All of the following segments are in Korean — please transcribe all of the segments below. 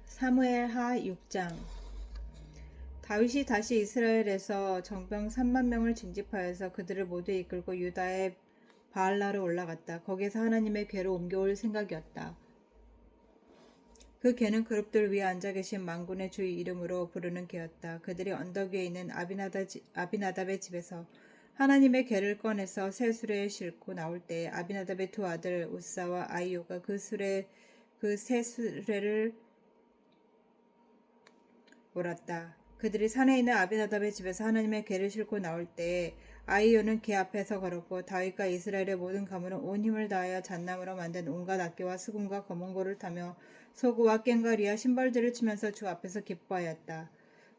사무엘하 6장. 다윗이 다시 이스라엘에서 정병 3만 명을 징집하여서 그들을 모두 이끌고 유다의 바알라로 올라갔다. 거기서 하나님의 궤로 옮겨올 생각이었다. 그 궤는 그룹들 위에 앉아 계신 만군의 주 이름으로 부르는 궤였다. 그들이 언덕 위에 있는 아비나답의 집에서 하나님의 궤를 꺼내서 새 수레에 싣고 나올 때에 아비나답의 두 아들 우사와 아이오가 그 새 수레를 몰았다. 그들이 산에 있는 아비나답의 집에서 하나님의 궤를 싣고 나올 때에 아이오는 궤 앞에서 걸었고 다윗과 이스라엘의 모든 가문은 온 힘을 다하여 잣나무로 만든 온갖 악기와 수금과 검은고를 타며 소구와 꽹과리와 신발들을 치면서 주 앞에서 기뻐하였다.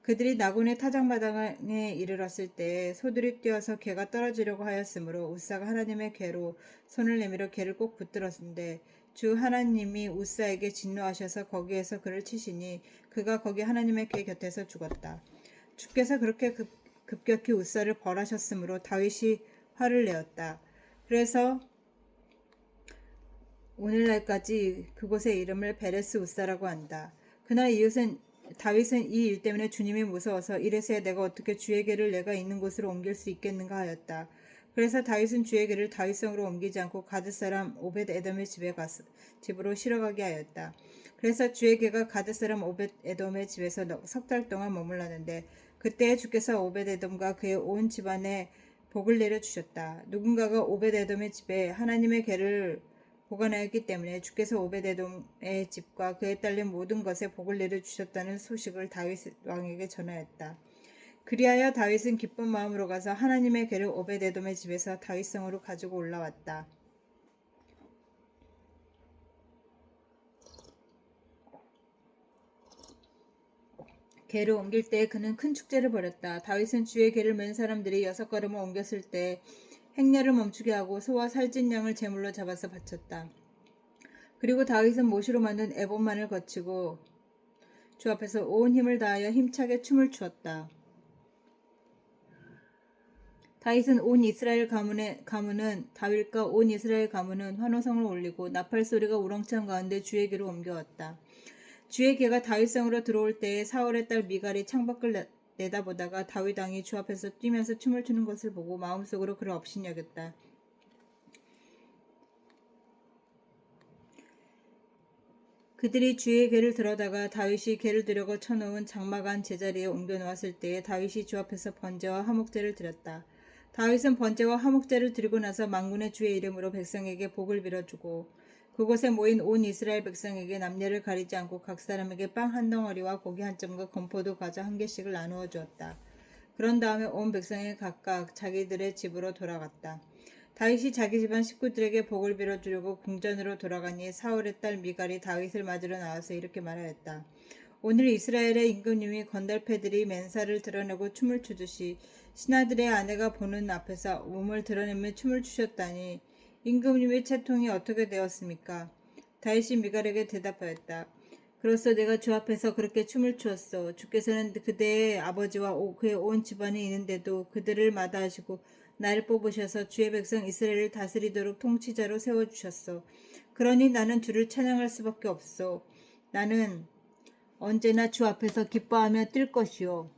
그들이 나곤의 타작마당에 이르렀을 때에 소들이 뛰어서 궤가 떨어지려고 하였으므로 우사가 하나님의 궤로 손을 내밀어 궤를 꼭 붙들었는데 주 하나님이 우사에게 진노하셔서 거기에서 그를 치시니 그가 거기 하나님의 궤 곁에서 죽었다. 주께서 그렇게 급격히 우사를 벌하셨으므로 다윗이 화를 내었다. 그래서 오늘날까지 그곳의 이름을 베레스 우사라고 한다. 그날 다윗은 이 일 때문에 주님이 무서워서 이래서야 내가 어떻게 주의 궤를 내가 있는 곳으로 옮길 수 있겠는가 하였다. 그래서 다윗은 주의 궤를 다윗성으로 옮기지 않고 가드 사람 오벳 에돔의 집으로 실어가게 하였다. 그래서 주의 궤가 가드 사람 오벳 에돔의 집에서 석 달 동안 머물렀는데 그때에 주께서 오벳 에돔과 그의 온 집안에 복을 내려 주셨다. 누군가가 오벳 에돔의 집에 하나님의 궤를 보관하였기 때문에 주께서 오벳에돔의 집과 그에 딸린 모든 것에 복을 내려 주셨다는 소식을 다윗 왕에게 전하였다. 그리하여 다윗은 기쁜 마음으로 가서 하나님의 궤를 오벳에돔의 집에서 다윗성으로 가지고 올라왔다. 궤를 옮길 때에 그는 큰 축제를 벌였다. 다윗은 주의 궤를 맨 사람들이 6걸음을 옮겼을 때 행렬을 멈추게 하고 소와 살찐 양을 제물로 잡아서 바쳤다. 그리고 다윗은 모시로 만든 에봇만을 거치고 주 앞에서 온 힘을 다하여 힘차게 춤을 추었다. 다윗과 온 이스라엘 가문은 환호성을 올리고 나팔 소리가 우렁찬 가운데 주의 궤로 옮겨왔다. 주의 궤가 다윗성으로 들어올 때에 사울의 딸 미갈이 창밖을 내다보다가 다윗 왕이 주 앞에서 뛰면서 춤을 추는 것을 보고 마음속으로 그를 업신여겼다. 그들이 주의 궤를 들어다가 다윗이 궤를 들여고 쳐놓은 장막 안 제자리에 옮겨 놓았을 때에 다윗이 주 앞에서 번제와 화목제를 드렸다. 다윗은 번제와 화목제를 드리고 나서 만군의 주의 이름으로 백성에게 복을 빌어주고 그곳에 모인 온 이스라엘 백성에게 남녀를 가리지 않고 각 사람에게 빵 한 덩어리와 고기 한 점과 건포도 과자 한 개씩을 나누어 주었다. 그런 다음에 온 백성이 각각 자기들의 집으로 돌아갔다. 다윗이 자기 집안 식구들에게 복을 빌어주려고 궁전으로 돌아가니 사울의 딸 미갈이 다윗을 맞으러 나와서 이렇게 말하였다. 오늘 이스라엘의 임금님이 건달패들이 맨살을 드러내고 춤을 추듯이 신하들의 아내가 보는 앞에서 몸을 드러내며 춤을 추셨다니 임금님의 채통이 어떻게 되었습니까? 다윗이 미갈에게 대답하였다. 그로써 내가 주 앞에서 그렇게 춤을 추었소. 주께서는 그대의 아버지와 그의 온 집안이 있는데도 그들을 마다하시고 나를 뽑으셔서 주의 백성 이스라엘을 다스리도록 통치자로 세워주셨소. 그러니 나는 주를 찬양할 수밖에 없소. 나는 언제나 주 앞에서 기뻐하며 뛸 것이요.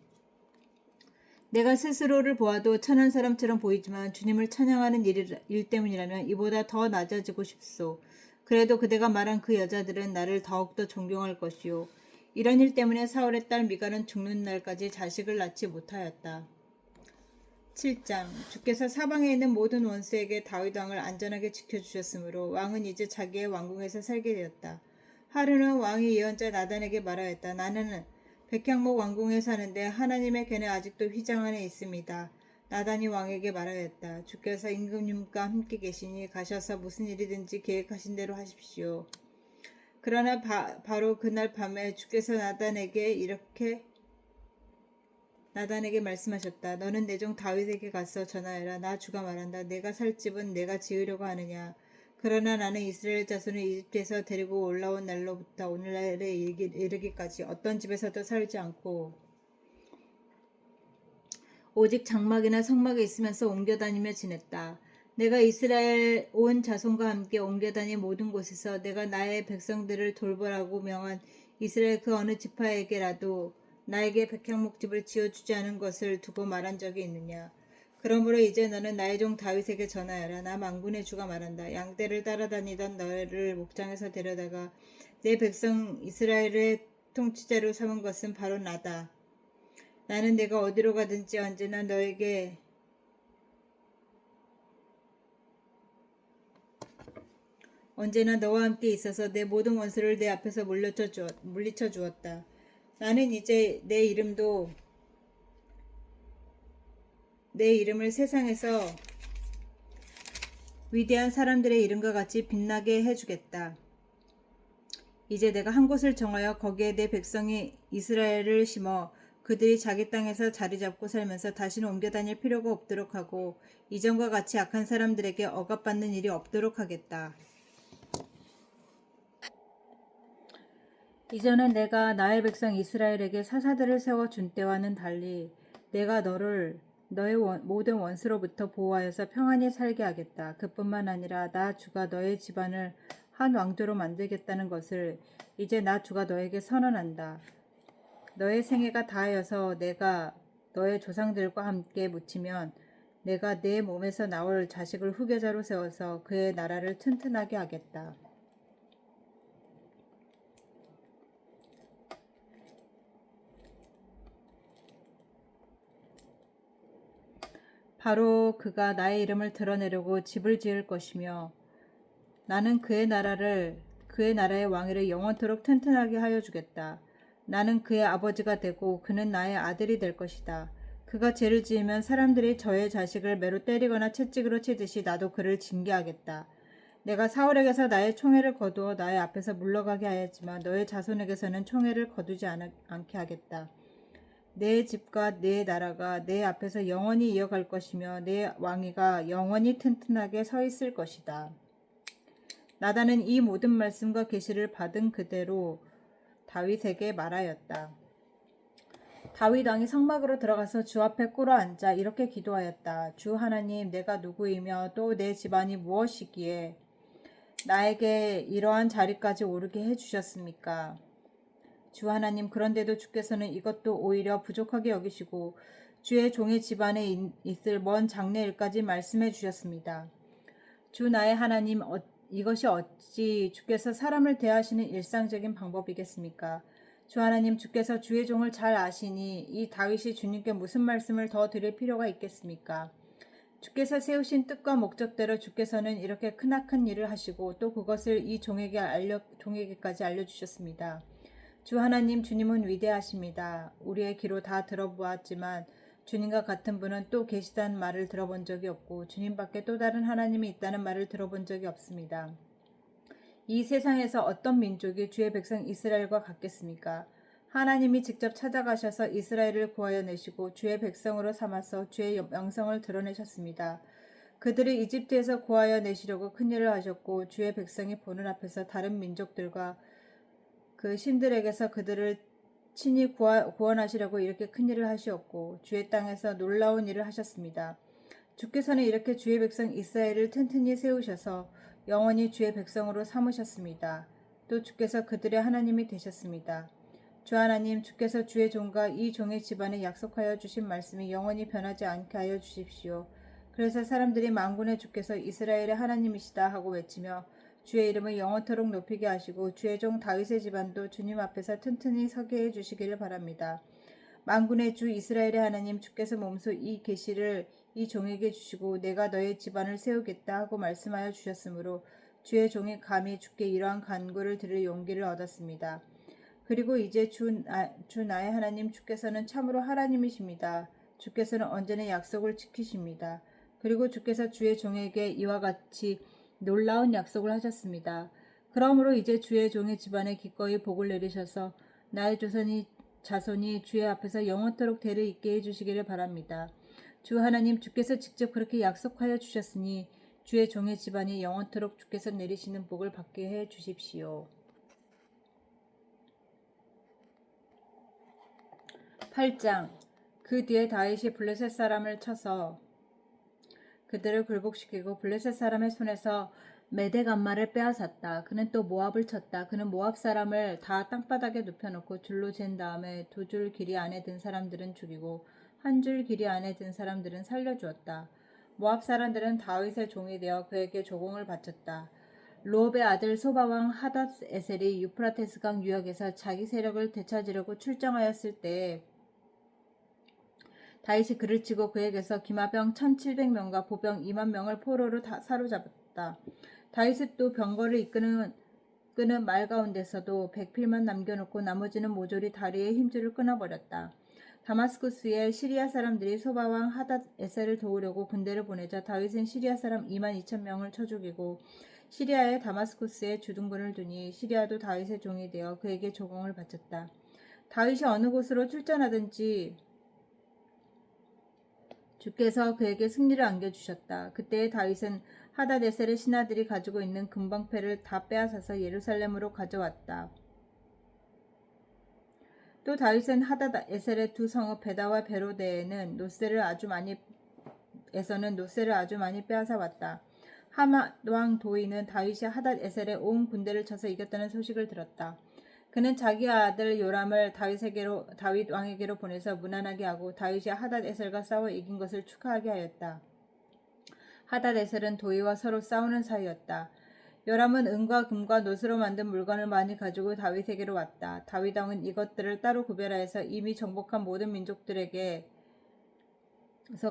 내가 스스로를 보아도 천한 사람처럼 보이지만 주님을 찬양하는 일 때문이라면 이보다 더 낮아지고 싶소. 그래도 그대가 말한 그 여자들은 나를 더욱더 존경할 것이요. 이런 일 때문에 사울의 딸 미갈은 죽는 날까지 자식을 낳지 못하였다. 7장. 주께서 사방에 있는 모든 원수에게 다윗 왕을 안전하게 지켜주셨으므로 왕은 이제 자기의 왕궁에서 살게 되었다. 하루는 왕이 예언자 나단에게 말하였다. 나는 백향목 왕궁에 사는데 하나님의 궤는 아직도 휘장 안에 있습니다. 나단이 왕에게 말하였다. 주께서 임금님과 함께 계시니 가셔서 무슨 일이든지 계획하신 대로 하십시오. 그러나 바로 그날 밤에 주께서 나단에게 말씀하셨다. 너는 내 종 다윗에게 가서 전하여라. 나 주가 말한다. 내가 살 집은 내가 지으려고 하느냐. 그러나 나는 이스라엘 자손을 이집트에서 데리고 올라온 날로부터 오늘날에 이르기까지 어떤 집에서도 살지 않고 오직 장막이나 성막에 있으면서 옮겨다니며 지냈다. 내가 이스라엘 온 자손과 함께 옮겨 다닌 모든 곳에서 내가 나의 백성들을 돌보라고 명한 이스라엘 그 어느 지파에게라도 나에게 백향목집을 지어주지 않은 것을 두고 말한 적이 있느냐. 그러므로 이제 너는 나의 종 다윗에게 전하여라. 나 만군의 주가 말한다. 양떼를 따라다니던 너를 목장에서 데려다가 내 백성 이스라엘의 통치자로 삼은 것은 바로 나다. 나는 내가 어디로 가든지 언제나 너와 함께 있어서 내 모든 원수를 내 앞에서 물리쳐 주었다. 나는 이제 내 이름을 세상에서 위대한 사람들의 이름과 같이 빛나게 해주겠다. 이제 내가 한 곳을 정하여 거기에 내 백성이 이스라엘을 심어 그들이 자기 땅에서 자리 잡고 살면서 다시는 옮겨 다닐 필요가 없도록 하고 이전과 같이 악한 사람들에게 억압받는 일이 없도록 하겠다. 이전에 내가 나의 백성 이스라엘에게 사사들을 세워 준 때와는 달리 내가 너를 너의 모든 원수로부터 보호하여서 평안히 살게 하겠다. 그뿐만 아니라 나 주가 너의 집안을 한 왕조로 만들겠다는 것을 이제 나 주가 너에게 선언한다. 너의 생애가 다하여서 내가 너의 조상들과 함께 묻히면 내가 내 몸에서 나올 자식을 후계자로 세워서 그의 나라를 튼튼하게 하겠다. 바로 그가 나의 이름을 드러내려고 집을 지을 것이며 나는 그의 나라의 왕위를 영원토록 튼튼하게 하여 주겠다. 나는 그의 아버지가 되고 그는 나의 아들이 될 것이다. 그가 죄를 지으면 사람들이 저의 자식을 매로 때리거나 채찍으로 치듯이 나도 그를 징계하겠다. 내가 사울에게서 나의 총애를 거두어 나의 앞에서 물러가게 하였지만 너의 자손에게서는 총애를 거두지 않게 하겠다. 내 집과 내 나라가 내 앞에서 영원히 이어갈 것이며 내 왕위가 영원히 튼튼하게 서 있을 것이다. 나단은 이 모든 말씀과 계시를 받은 그대로 다윗에게 말하였다. 다윗 왕이 성막으로 들어가서 주 앞에 꿇어 앉아 이렇게 기도하였다. 주 하나님, 내가 누구이며 또 내 집안이 무엇이기에 나에게 이러한 자리까지 오르게 해주셨습니까? 주 하나님, 그런데도 주께서는 이것도 오히려 부족하게 여기시고 주의 종의 집안에 있을 먼 장래일까지 말씀해 주셨습니다. 주 나의 하나님, 이것이 어찌 주께서 사람을 대하시는 일상적인 방법이겠습니까? 주 하나님, 주께서 주의 종을 잘 아시니 이 다윗이 주님께 무슨 말씀을 더 드릴 필요가 있겠습니까? 주께서 세우신 뜻과 목적대로 주께서는 이렇게 크나큰 일을 하시고 또 그것을 이 종에게까지 알려주셨습니다. 주 하나님, 주님은 위대하십니다. 우리의 귀로 다 들어보았지만 주님과 같은 분은 또 계시다는 말을 들어본 적이 없고 주님밖에 또 다른 하나님이 있다는 말을 들어본 적이 없습니다. 이 세상에서 어떤 민족이 주의 백성 이스라엘과 같겠습니까? 하나님이 직접 찾아가셔서 이스라엘을 구하여 내시고 주의 백성으로 삼아서 주의 명성을 드러내셨습니다. 그들을 이집트에서 구하여 내시려고 큰일을 하셨고 주의 백성이 보는 앞에서 다른 민족들과 그 신들에게서 그들을 친히 구원하시려고 이렇게 큰일을 하시었고 주의 땅에서 놀라운 일을 하셨습니다. 주께서는 이렇게 주의 백성 이스라엘을 튼튼히 세우셔서 영원히 주의 백성으로 삼으셨습니다. 또 주께서 그들의 하나님이 되셨습니다. 주 하나님, 주께서 주의 종과 이 종의 집안에 약속하여 주신 말씀이 영원히 변하지 않게 하여 주십시오. 그래서 사람들이 만군의 주께서 이스라엘의 하나님이시다 하고 외치며 주의 이름을 영원토록 높이게 하시고 주의 종 다윗의 집안도 주님 앞에서 튼튼히 서게 해주시기를 바랍니다. 만군의 주 이스라엘의 하나님, 주께서 몸소 이 계시를 이 종에게 주시고 내가 너의 집안을 세우겠다 하고 말씀하여 주셨으므로 주의 종이 감히 주께 이러한 간구를 드릴 용기를 얻었습니다. 그리고 이제 주 나의 하나님, 주께서는 참으로 하나님이십니다. 주께서는 언제나 약속을 지키십니다. 그리고 주께서 주의 종에게 이와 같이 놀라운 약속을 하셨습니다. 그러므로 이제 주의 종의 집안에 기꺼이 복을 내리셔서 나의 자손이 주의 앞에서 영원토록 대를 잇게 해주시기를 바랍니다. 주 하나님, 주께서 직접 그렇게 약속하여 주셨으니 주의 종의 집안이 영원토록 주께서 내리시는 복을 받게 해 주십시오. 8장. 그 뒤에 다윗이 블레셋 사람을 쳐서 그들을 굴복시키고 블레셋 사람의 손에서 메대간마를 빼앗았다. 그는 또 모압을 쳤다. 그는 모압 사람을 다 땅바닥에 눕혀놓고 줄로 잰 다음에 2줄 길이 안에 든 사람들은 죽이고 1줄 길이 안에 든 사람들은 살려주었다. 모압 사람들은 다윗의 종이 되어 그에게 조공을 바쳤다. 로업의 아들 소바왕 하닷에셀이 유프라테스강 유역에서 자기 세력을 되찾으려고 출정하였을 때에 다윗이 그를 치고 그에게서 기마병 1700명과 보병 2만 명을 포로로 사로잡았다. 다윗이 또 병거를 이끄는 말 가운데서도 100필만 남겨놓고 나머지는 모조리 다리의 힘줄을 끊어버렸다. 다마스쿠스에 시리아 사람들이 소바왕 하닷에셀을 도우려고 군대를 보내자 다윗은 시리아 사람 22,000명을 쳐 죽이고 시리아의 다마스쿠스에 주둔군을 두니 시리아도 다윗의 종이 되어 그에게 조공을 바쳤다. 다윗이 어느 곳으로 출전하든지 주께서 그에게 승리를 안겨주셨다. 그때 다윗은 하닷에셀의 신하들이 가지고 있는 금방패를 다 빼앗아서 예루살렘으로 가져왔다. 또 다윗은 하닷에셀의 두 성읍 베다와 베로데에는 노새를 아주 많이 빼앗아 왔다. 하맛 왕 도이는 다윗이 하닷에셀의 온 군대를 쳐서 이겼다는 소식을 들었다. 그는 자기 아들 요람을 다윗 왕에게로 보내서 무난하게 하고 다윗이 하닷에셀과 싸워 이긴 것을 축하하게 하였다. 하닷에셀은 도이와 서로 싸우는 사이였다. 요람은 은과 금과 노스로 만든 물건을 많이 가지고 다윗에게로 왔다. 다윗 왕은 이것들을 따로 구별하여서 이미 정복한 모든 민족들에게서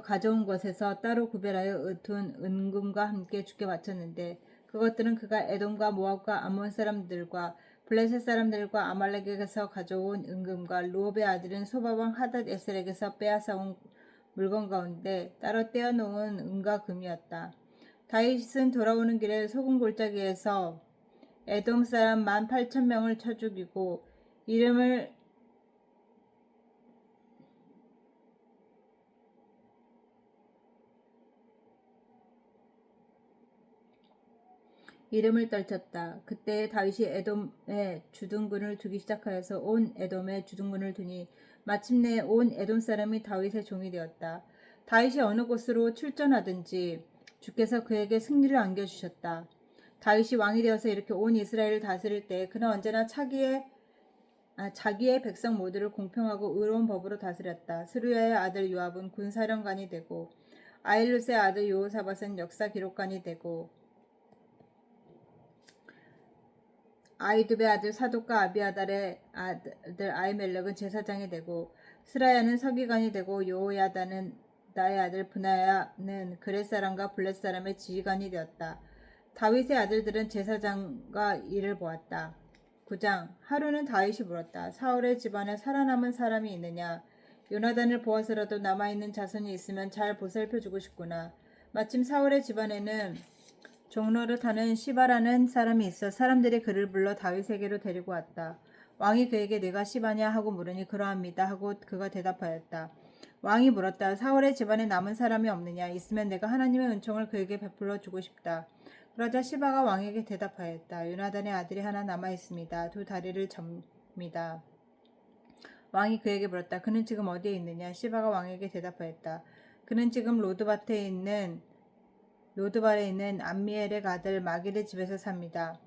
가져온 것에서 따로 구별하여 의툰 은금과 함께 주께 바쳤는데 그것들은 그가 에돔과 모압과 암몬 사람들과 블레셋 사람들과 아말렉에게서 가져온 은금과 루옵의 아들인 소바왕 하닷에셀에게서 빼앗아온 물건 가운데 따로 떼어놓은 은과 금이었다. 다윗은 돌아오는 길에 소금 골짜기에서 에돔 사람 18,000명을 쳐 죽이고 이름을 떨쳤다. 그때 다윗이 에돔에 주둔군을 두기 시작하여서 온 에돔에 주둔군을 두니 마침내 온 에돔 사람이 다윗의 종이 되었다. 다윗이 어느 곳으로 출전하든지 주께서 그에게 승리를 안겨주셨다. 다윗이 왕이 되어서 이렇게 온 이스라엘을 다스릴 때 그는 언제나 자기의 백성 모두를 공평하고 의로운 법으로 다스렸다. 스루야의 아들 요압은 군사령관이 되고 아일룻의 아들 여호사밧은 역사 기록관이 되고 아이두베의 아들 사독과 아비아달의 아들 아히멜렉은 제사장이 되고 스라야는 서기관이 되고 여호야다는 나의 아들 브나야는 그렛 사람과 블렛 사람의 지휘관이 되었다. 다윗의 아들들은 제사장과 일을 보았다. 9장 하루는 다윗이 물었다. 사울의 집안에 살아남은 사람이 있느냐? 요나단을 보아서라도 남아있는 자손이 있으면 잘 보살펴주고 싶구나. 마침 사울의 집안에는 종로를 타는 시바라는 사람이 있어 사람들이 그를 불러 다윗에게로 데리고 왔다. 왕이 그에게 네가 시바냐 하고 물으니 그러합니다 하고 그가 대답하였다. 왕이 물었다. 사울의 집안에 남은 사람이 없느냐? 있으면 내가 하나님의 은총을 그에게 베풀어 주고 싶다. 그러자 시바가 왕에게 대답하였다. 요나단의 아들이 하나 남아 있습니다. 두 다리를 접니다. 왕이 그에게 물었다. 그는 지금 어디에 있느냐? 시바가 왕에게 대답하였다. 그는 지금 로드발에 있는 암미엘의 아들 마길의 집에서 삽니다.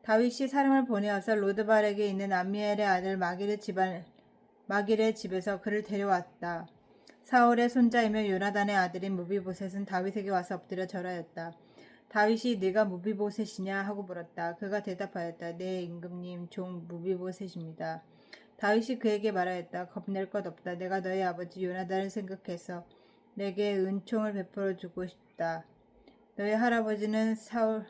다윗이 사람을 보내어서 로드발에게 있는 암미엘의 아들 마길의 집에서 그를 데려왔다. 사울의 손자이며 요나단의 아들인 무비보셋은 다윗에게 와서 엎드려 절하였다. 다윗이 네가 무비보셋이냐 하고 물었다. 그가 대답하였다. 네 임금님 종 무비보셋입니다. 다윗이 그에게 말하였다. 겁낼 것 없다. 내가 너의 아버지 요나단을 생각해서 내게 은총을 베풀어 주고 싶다. 너의 할아버지는 사울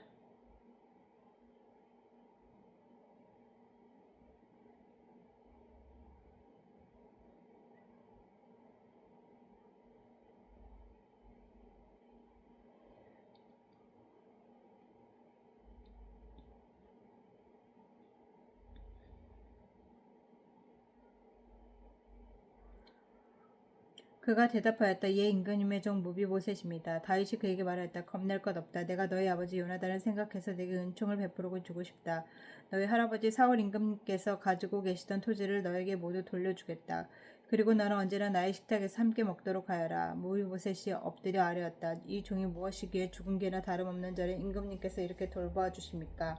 그가 대답하였다. 예 임금님의 종 무비보셋입니다. 다윗이 그에게 말하였다. 겁낼 것 없다. 내가 너희 아버지 요나단을 생각해서 내게 은총을 베풀어 주고 싶다. 너희 할아버지 사울 임금님께서 가지고 계시던 토지를 너에게 모두 돌려주겠다. 그리고 너는 언제나 나의 식탁에서 함께 먹도록 하여라. 무비보셋이 엎드려 아뢰었다. 이 종이 무엇이기에 죽은 개나 다름없는 저를 임금님께서 이렇게 돌보아 주십니까?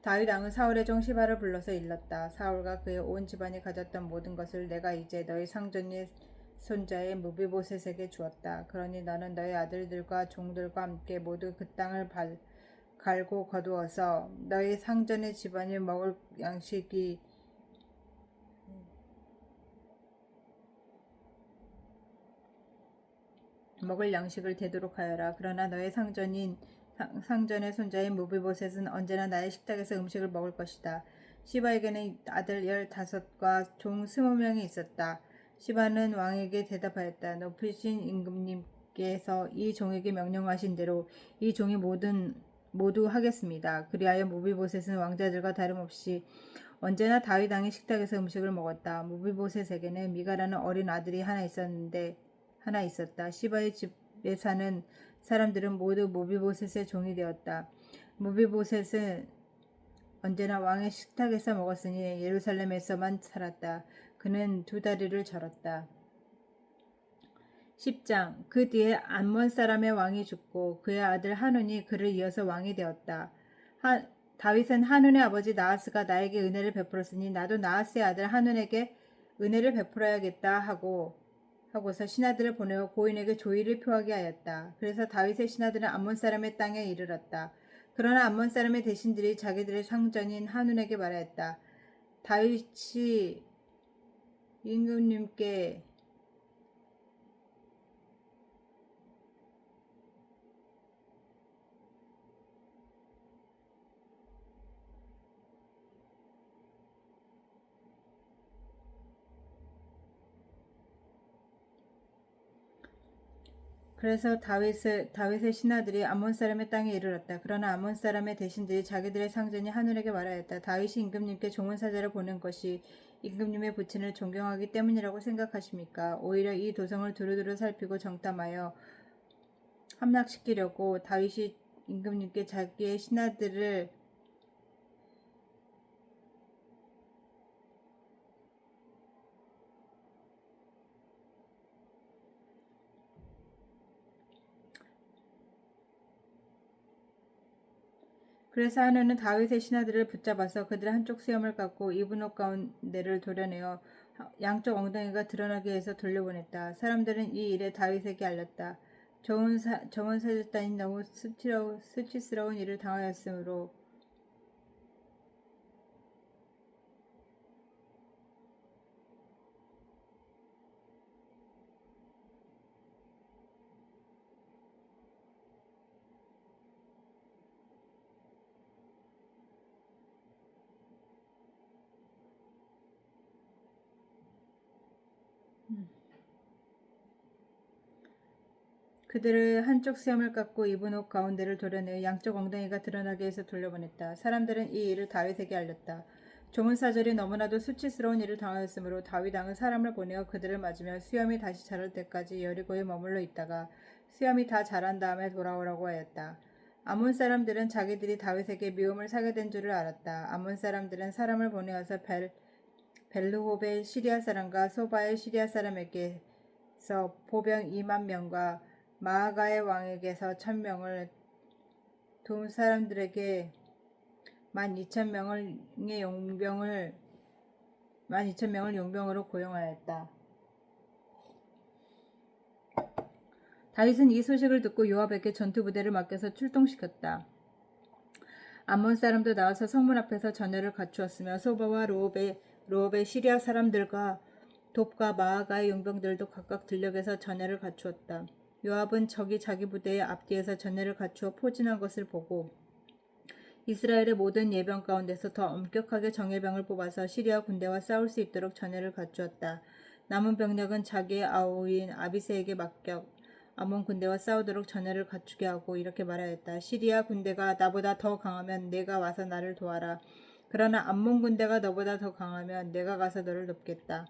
다윗 왕은 사울의 종 시바를 불러서 일렀다. 사울과 그의 온 집안이 가졌던 모든 것을 내가 이제 너희 상전의 손자의 무비보셋에게 주었다. 그러니 너는 너희 아들들과 종들과 함께 모두 그 땅을 갈고 거두어서 너희 상전의 집안이 먹을 양식을 되도록 하여라. 그러나 너의 상전의 손자인 무비보셋은 언제나 나의 식탁에서 음식을 먹을 것이다. 시바에게는 아들 15과 종 20명이 있었다. 시바는 왕에게 대답하였다. 높으신 임금님께서 이 종에게 명령하신 대로 이 종이 모두 하겠습니다. 그리하여 무비보셋은 왕자들과 다름없이 언제나 다윗 왕의 식탁에서 음식을 먹었다. 무비보셋에게는 미가라는 어린 아들이 하나 있었다. 시바의 집에 사는 사람들은 모두 무비보셋의 종이 되었다. 무비보셋은 언제나 왕의 식탁에서 먹었으니 예루살렘에서만 살았다. 그는 2다리를 절었다. 10장. 그 뒤에 암몬 사람의 왕이 죽고 그의 아들 하눈이 그를 이어서 왕이 되었다. 다윗은 하눈의 아버지 나하스가 나에게 은혜를 베풀었으니 나도 나하스의 아들 하눈에게 은혜를 베풀어야겠다 하고서 신하들을 보내어 고인에게 조의를 표하게 하였다. 그래서 다윗의 신하들은 암몬 사람의 땅에 이르렀다. 그러나 암몬 사람의 대신들이 자기들의 상전인 하눈에게 말하였다. 다윗이 임금님께 그래서 다윗의 신하들이 암몬 사람의 땅에 이르렀다. 그러나 암몬 사람의 대신들이 자기들의 상전이 하늘에게 말하였다. 다윗이 임금님께 종문사자를 보낸 것이 임금님의 부친을 존경하기 때문이라고 생각하십니까? 오히려 이 도성을 두루두루 살피고 정탐하여 함락시키려고 다윗이 임금님께 자기의 신하들을 그래서 하나는 다윗의 신하들을 붙잡아서 그들의 한쪽 수염을 깎고 입은 옷 가운데를 도려내어 양쪽 엉덩이가 드러나게 해서 돌려보냈다. 사람들은 이 일에 다윗에게 알렸다. 정원 사절단이 너무 수치스러운 일을 당하였으므로 그들을 한쪽 수염을 깎고 입은 옷 가운데를 도려내어 양쪽 엉덩이가 드러나게 해서 돌려보냈다. 사람들은 이 일을 다윗에게 알렸다. 조문사절이 너무나도 수치스러운 일을 당하였으므로 다윗 왕은 사람을 보내어 그들을 맞으며 수염이 다시 자랄 때까지 여리고에 머물러 있다가 수염이 다 자란 다음에 돌아오라고 하였다. 아몬 사람들은 자기들이 다윗에게 미움을 사게 된 줄을 알았다. 아몬 사람들은 사람을 보내어서 벨르홉의 시리아 사람과 소바의 시리아 사람에게서 보병 2만 명과 마아가의 왕에게서 1,000명을 도움 사람들에게 12,000명을 용병으로 고용하였다. 다윗은 이 소식을 듣고 요압에게 전투 부대를 맡겨서 출동시켰다. 암몬 사람도 나와서 성문 앞에서 전열을 갖추었으며 소바와 로업의 시리아 사람들과 돕과 마아가의 용병들도 각각 들녘에서 전열을 갖추었다. 요압은 적이 자기 부대의 앞뒤에서 전열을 갖추어 포진한 것을 보고 이스라엘의 모든 예병 가운데서 더 엄격하게 정예병을 뽑아서 시리아 군대와 싸울 수 있도록 전열을 갖추었다. 남은 병력은 자기의 아우인 아비새에게 맡겨 아몬 군대와 싸우도록 전열을 갖추게 하고 이렇게 말하였다. 시리아 군대가 나보다 더 강하면 내가 와서 나를 도와라. 그러나 암몬 군대가 너보다 더 강하면 내가 가서 너를 돕겠다.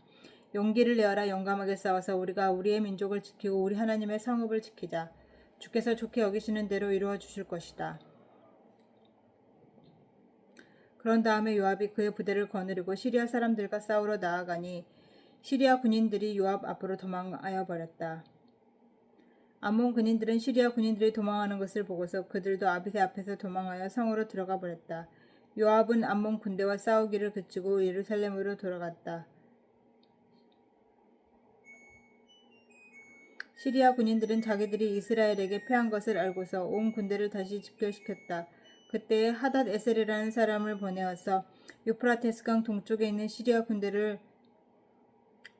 용기를 내어라. 용감하게 싸워서 우리가 우리의 민족을 지키고 우리 하나님의 성읍을 지키자. 주께서 좋게 여기시는 대로 이루어 주실 것이다. 그런 다음에 요압이 그의 부대를 거느리고 시리아 사람들과 싸우러 나아가니 시리아 군인들이 요압 앞으로 도망하여 버렸다. 암몬 군인들은 시리아 군인들이 도망하는 것을 보고서 그들도 아비새 앞에서 도망하여 성으로 들어가 버렸다. 요압은 암몬 군대와 싸우기를 그치고 예루살렘으로 돌아갔다. 시리아 군인들은 자기들이 이스라엘에게 패한 것을 알고서 온 군대를 다시 집결시켰다. 그때 하닷 에셀이라는 사람을 보내어서 유프라테스강 동쪽에 있는 시리아 군대를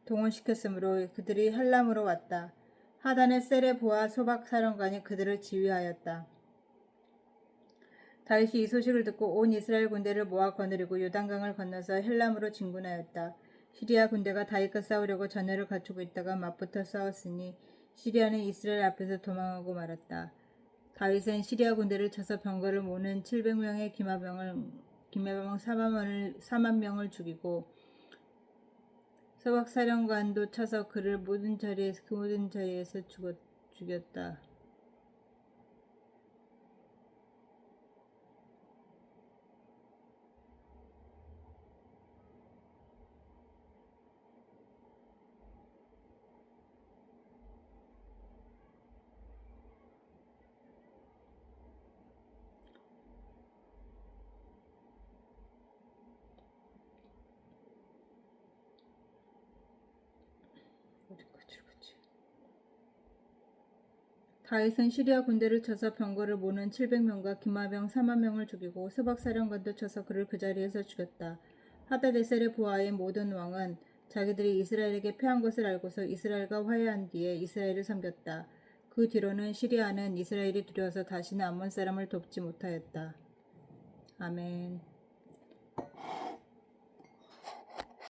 동원시켰으므로 그들이 할람으로 왔다. 하단의 세레보와 소박 사령관이 그들을 지휘하였다. 다윗이 이 소식을 듣고 온 이스라엘 군대를 모아 거느리고 요단강을 건너서 헬람으로 진군하였다. 시리아 군대가 다윗과 싸우려고 전열을 갖추고 있다가 맞붙어 싸웠으니 시리아는 이스라엘 앞에서 도망하고 말았다. 다윗은 시리아 군대를 쳐서 병거를 모는 700명의 기마병 4만 명을 죽이고 서박사령관도 쳐서 그 모든 자리에서 죽였다. 다윗은 시리아 군대를 쳐서 병거를 모는 700명과 기마병 4만 명을 죽이고 서박사령관도 쳐서 그를 그 자리에서 죽였다. 하다데셀의 부하의 모든 왕은 자기들이 이스라엘에게 패한 것을 알고서 이스라엘과 화해한 뒤에 이스라엘을 섬겼다. 그 뒤로는 시리아는 이스라엘이 두려워서 다시는 암몬 사람을 돕지 못하였다. 아멘.